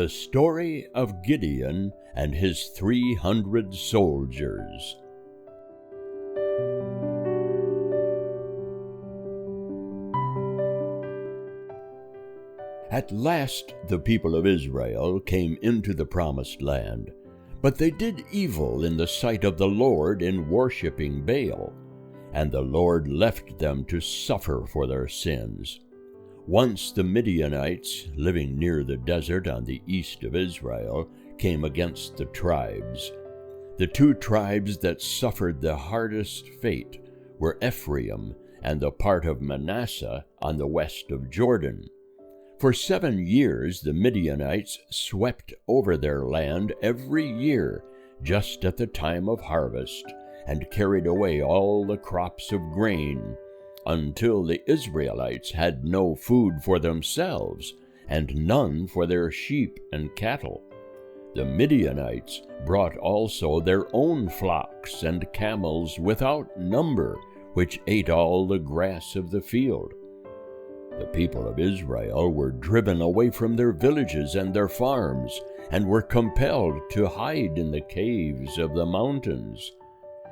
The story of Gideon and his 300 soldiers. At last the people of Israel came into the promised land, but they did evil in the sight of the Lord in worshipping Baal, and the Lord left them to suffer for their sins. Once the Midianites, living near the desert on the east of Israel, came against the tribes. The two tribes that suffered the hardest fate were Ephraim and the part of Manasseh on the west of Jordan. For 7 years the Midianites swept over their land every year, just at the time of harvest, and carried away all the crops of grain, until the Israelites had no food for themselves, and none for their sheep and cattle. The Midianites brought also their own flocks and camels without number, which ate all the grass of the field. The people of Israel were driven away from their villages and their farms, and were compelled to hide in the caves of the mountains.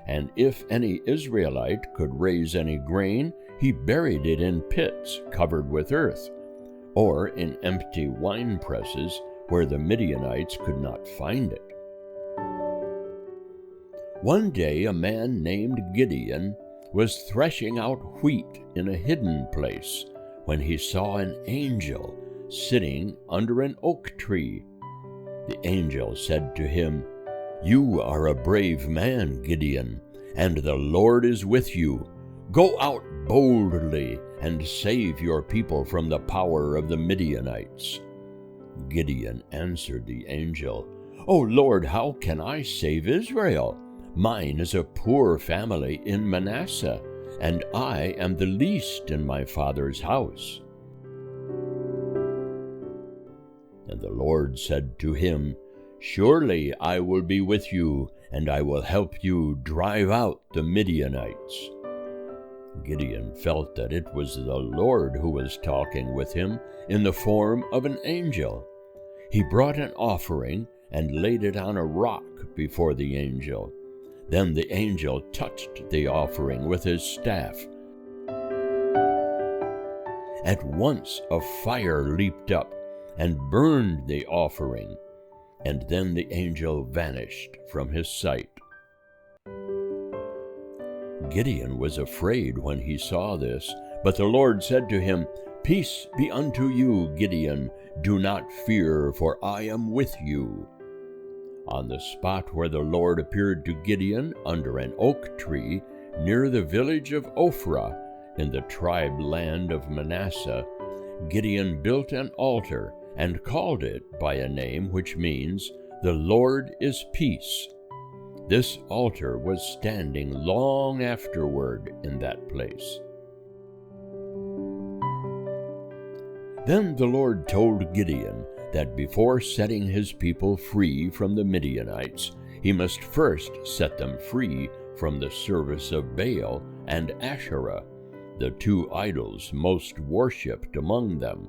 And if any Israelite could raise any grain, he buried it in pits covered with earth, or in empty wine presses where the Midianites could not find it. One day a man named Gideon was threshing out wheat in a hidden place, when he saw an angel sitting under an oak tree. The angel said to him, "You are a brave man, Gideon, and the Lord is with you. Go out boldly and save your people from the power of the Midianites." Gideon answered the angel, "O Lord, how can I save Israel? Mine is a poor family in Manasseh, and I am the least in my father's house." And the Lord said to him, "Surely I will be with you, and I will help you drive out the Midianites." Gideon felt that it was the Lord who was talking with him in the form of an angel. He brought an offering and laid it on a rock before the angel. Then the angel touched the offering with his staff. At once a fire leaped up and burned the offering, and then the angel vanished from his sight. Gideon was afraid when he saw this, but the Lord said to him, "Peace be unto you, Gideon. Do not fear, for I am with you." On the spot where the Lord appeared to Gideon under an oak tree near the village of Ophrah in the tribe land of Manasseh, Gideon built an altar and called it by a name which means, "The Lord is Peace." This altar was standing long afterward in that place. Then the Lord told Gideon that before setting his people free from the Midianites, he must first set them free from the service of Baal and Asherah, the two idols most worshipped among them.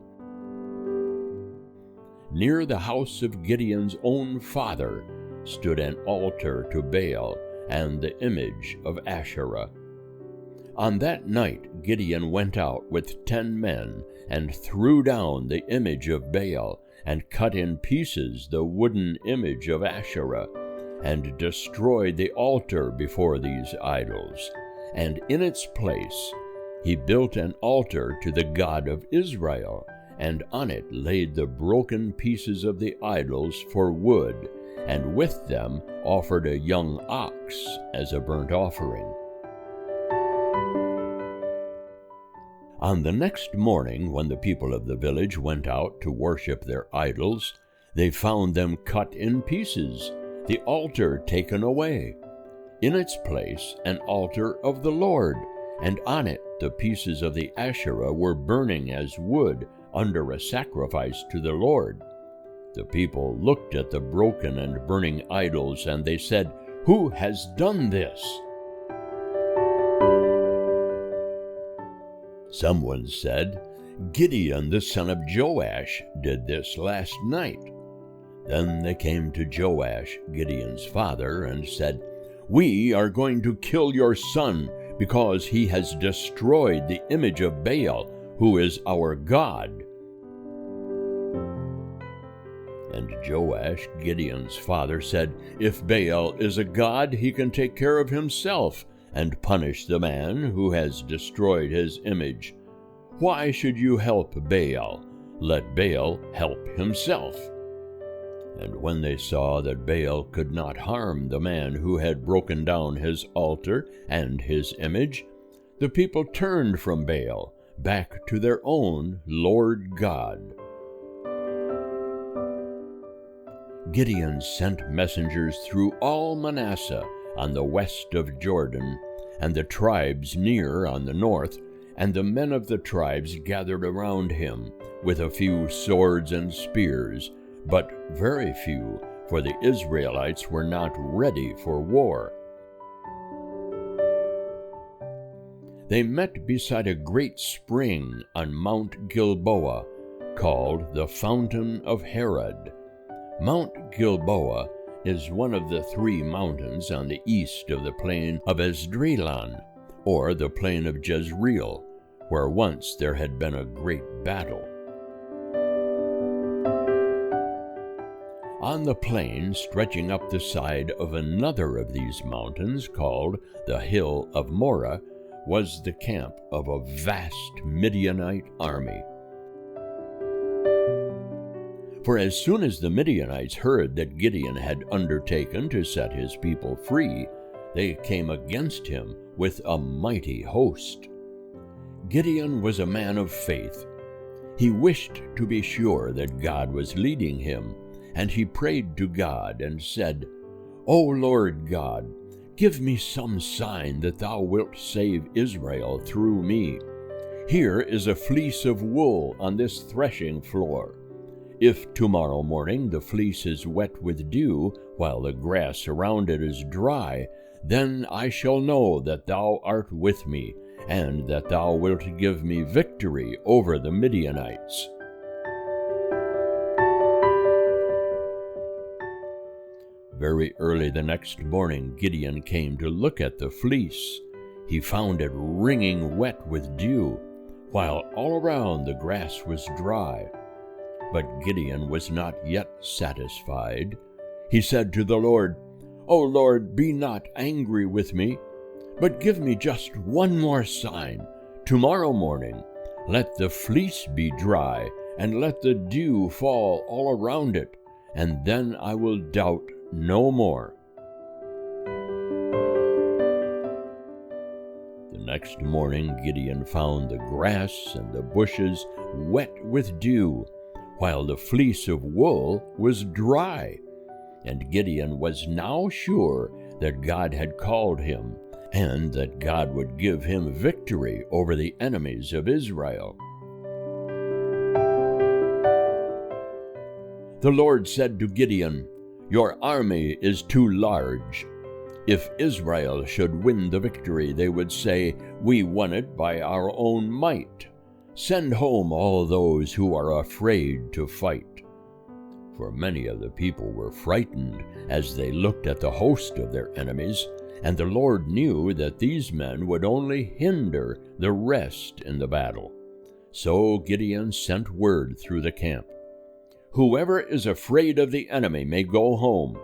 Near the house of Gideon's own father stood an altar to Baal and the image of Asherah. On that night Gideon went out with 10 men and threw down the image of Baal and cut in pieces the wooden image of Asherah, and destroyed the altar before these idols. And in its place he built an altar to the God of Israel, and on it laid the broken pieces of the idols for wood, and with them offered a young ox as a burnt offering. On the next morning, when the people of the village went out to worship their idols, they found them cut in pieces, the altar taken away. In its place an altar of the Lord, and on it the pieces of the Asherah were burning as wood under a sacrifice to the Lord. The people looked at the broken and burning idols, and they said, "Who has done this?" Someone said, "Gideon the son of Joash did this last night." Then they came to Joash, Gideon's father, and said, "We are going to kill your son, because he has destroyed the image of Baal, who is our God." And Joash, Gideon's father, said, "If Baal is a god, he can take care of himself and punish the man who has destroyed his image. Why should you help Baal? Let Baal help himself." And when they saw that Baal could not harm the man who had broken down his altar and his image, the people turned from Baal back to their own Lord God. Gideon sent messengers through all Manasseh on the west of Jordan, and the tribes near on the north, and the men of the tribes gathered around him, with a few swords and spears, but very few, for the Israelites were not ready for war. They met beside a great spring on Mount Gilboa, called the Fountain of Herod. Mount Gilboa is one of the 3 mountains on the east of the plain of Esdraelon, or the plain of Jezreel, where once there had been a great battle. On the plain stretching up the side of another of these mountains, called the Hill of Moreh, was the camp of a vast Midianite army. For as soon as the Midianites heard that Gideon had undertaken to set his people free, they came against him with a mighty host. Gideon was a man of faith. He wished to be sure that God was leading him, and he prayed to God and said, "O Lord God, give me some sign that thou wilt save Israel through me. Here is a fleece of wool on this threshing floor. If tomorrow morning the fleece is wet with dew, while the grass around it is dry, then I shall know that thou art with me, and that thou wilt give me victory over the Midianites." Very early the next morning Gideon came to look at the fleece. He found it wringing wet with dew, while all around the grass was dry. But Gideon was not yet satisfied. He said to the Lord, "O Lord, be not angry with me, but give me just one more sign. Tomorrow morning let the fleece be dry, and let the dew fall all around it, and then I will doubt no more." The next morning Gideon found the grass and the bushes wet with dew, while the fleece of wool was dry. And Gideon was now sure that God had called him, and that God would give him victory over the enemies of Israel. The Lord said to Gideon, "Your army is too large. If Israel should win the victory, they would say, 'We won it by our own might.' Send home all those who are afraid to fight." For many of the people were frightened as they looked at the host of their enemies, and the Lord knew that these men would only hinder the rest in the battle. So Gideon sent word through the camp, "Whoever is afraid of the enemy may go home."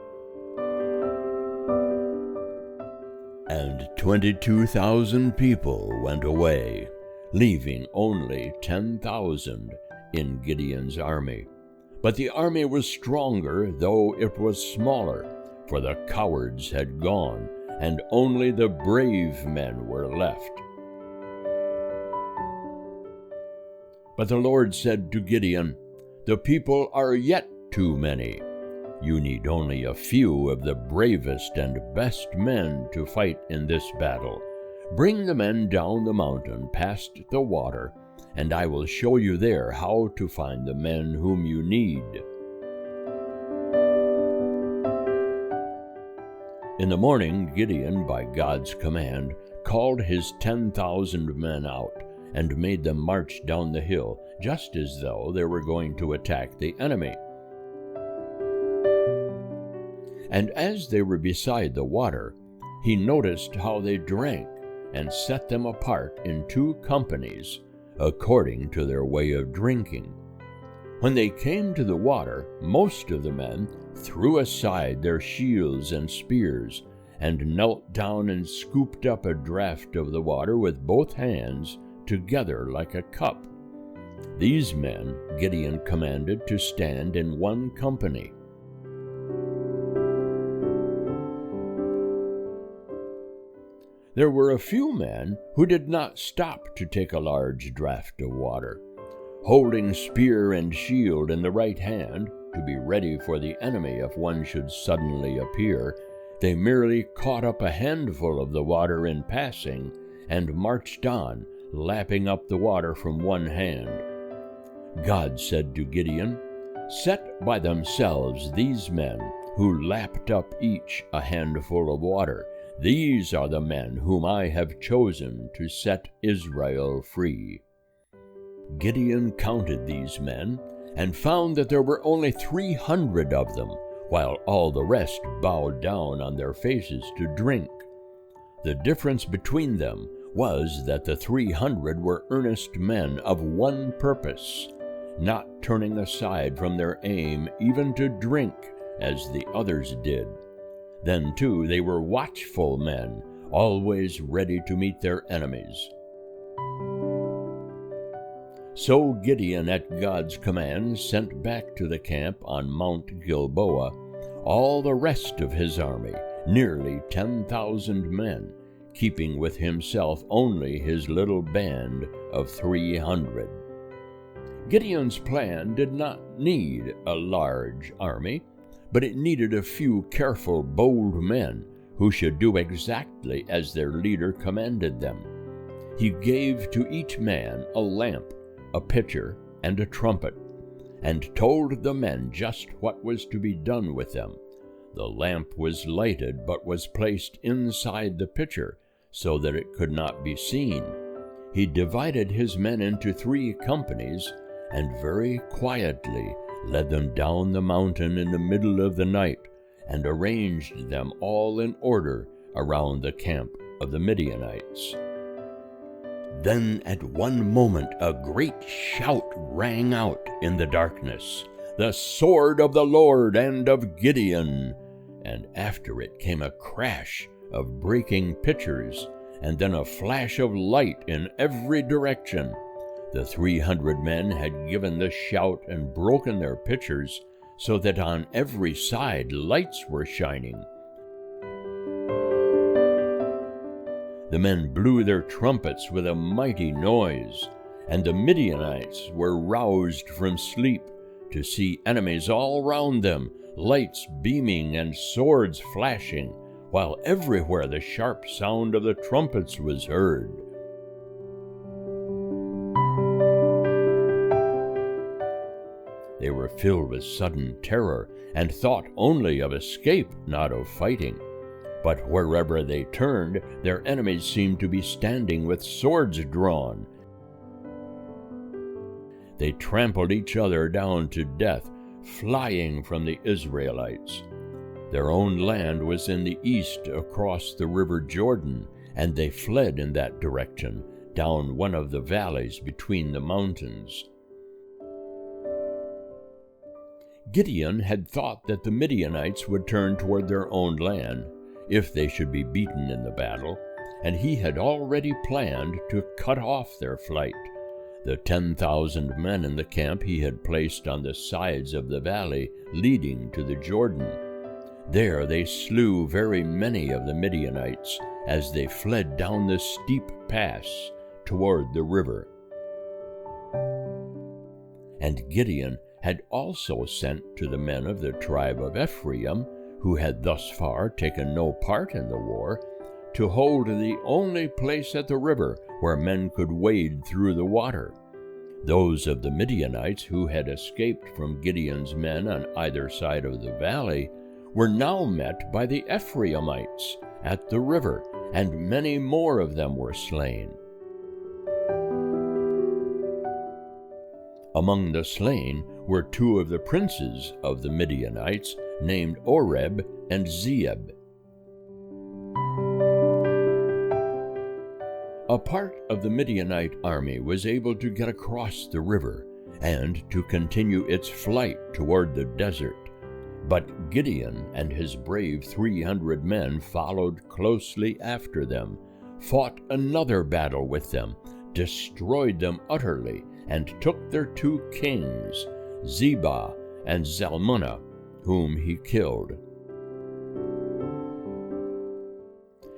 And 22,000 people went away, leaving only 10,000 in Gideon's army. But the army was stronger, though it was smaller, for the cowards had gone, and only the brave men were left. But the Lord said to Gideon, "The people are yet too many. You need only a few of the bravest and best men to fight in this battle. Bring the men down the mountain past the water, and I will show you there how to find the men whom you need." In the morning, Gideon, by God's command, called his 10,000 men out and made them march down the hill, just as though they were going to attack the enemy. And as they were beside the water, he noticed how they drank, and set them apart in 2 companies, according to their way of drinking. When they came to the water, most of the men threw aside their shields and spears, and knelt down and scooped up a draught of the water with both hands together like a cup. These men Gideon commanded to stand in 1 company. There were a few men who did not stop to take a large draught of water. Holding spear and shield in the right hand, to be ready for the enemy if one should suddenly appear, they merely caught up a handful of the water in passing, and marched on, lapping up the water from one hand. God said to Gideon, "Set by themselves these men, who lapped up each a handful of water. These are the men whom I have chosen to set Israel free." Gideon counted these men, and found that there were only 300 of them, while all the rest bowed down on their faces to drink. The difference between them was that the 300 were earnest men of one purpose, not turning aside from their aim even to drink, as the others did. Then, too, they were watchful men, always ready to meet their enemies. So Gideon, at God's command, sent back to the camp on Mount Gilboa all the rest of his army, nearly 10,000 men, keeping with himself only his little band of 300. Gideon's plan did not need a large army, but it needed a few careful, bold men who should do exactly as their leader commanded them. He gave to each man a lamp, a pitcher, and a trumpet, and told the men just what was to be done with them. The lamp was lighted, but was placed inside the pitcher, so that it could not be seen. He divided his men into 3 companies, and very quietly led them down the mountain in the middle of the night, and arranged them all in order around the camp of the Midianites. Then at one moment a great shout rang out in the darkness, "The sword of the Lord and of Gideon!" And after it came a crash of breaking pitchers, and then a flash of light in every direction. The 300 men had given the shout and broken their pitchers, so that on every side lights were shining. The men blew their trumpets with a mighty noise, and the Midianites were roused from sleep to see enemies all round them, lights beaming and swords flashing, while everywhere the sharp sound of the trumpets was heard. They were filled with sudden terror, and thought only of escape, not of fighting. But wherever they turned, their enemies seemed to be standing with swords drawn. They trampled each other down to death, flying from the Israelites. Their own land was in the east across the river Jordan, and they fled in that direction, down one of the valleys between the mountains. Gideon had thought that the Midianites would turn toward their own land, if they should be beaten in the battle, and he had already planned to cut off their flight. The 10,000 men in the camp he had placed on the sides of the valley leading to the Jordan. There they slew very many of the Midianites as they fled down the steep pass toward the river. And Gideon had also sent to the men of the tribe of Ephraim, who had thus far taken no part in the war, to hold the only place at the river where men could wade through the water. Those of the Midianites who had escaped from Gideon's men on either side of the valley were now met by the Ephraimites at the river, and many more of them were slain. Among the slain were 2 of the princes of the Midianites, named Oreb and Zeeb. A part of the Midianite army was able to get across the river and to continue its flight toward the desert. But Gideon and his brave 300 men followed closely after them, fought another battle with them, destroyed them utterly, and took their 2 kings, Zebah and Zalmunna, whom he killed.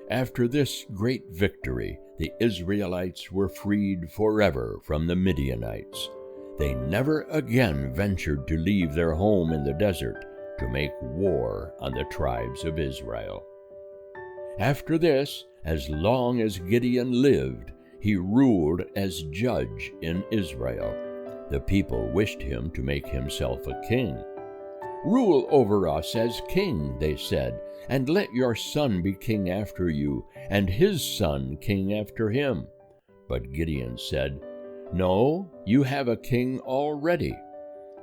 After this great victory, the Israelites were freed forever from the Midianites. They never again ventured to leave their home in the desert to make war on the tribes of Israel. After this, as long as Gideon lived, he ruled as judge in Israel. The people wished him to make himself a king. "Rule over us as king," they said, "and let your son be king after you, and his son king after him." But Gideon said, "No, you have a king already.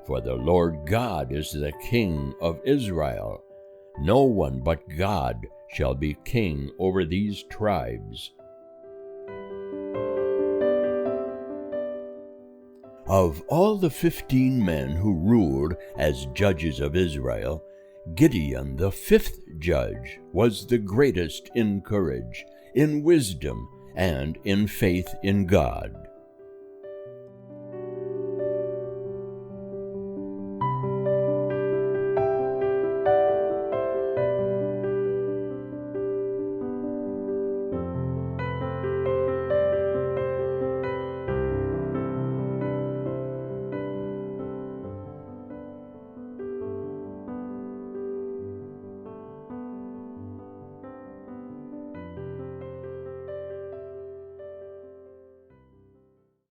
For the Lord God is the King of Israel. No one but God shall be king over these tribes." Of all the 15 men who ruled as judges of Israel, Gideon, the 5th judge, was the greatest in courage, in wisdom, and in faith in God.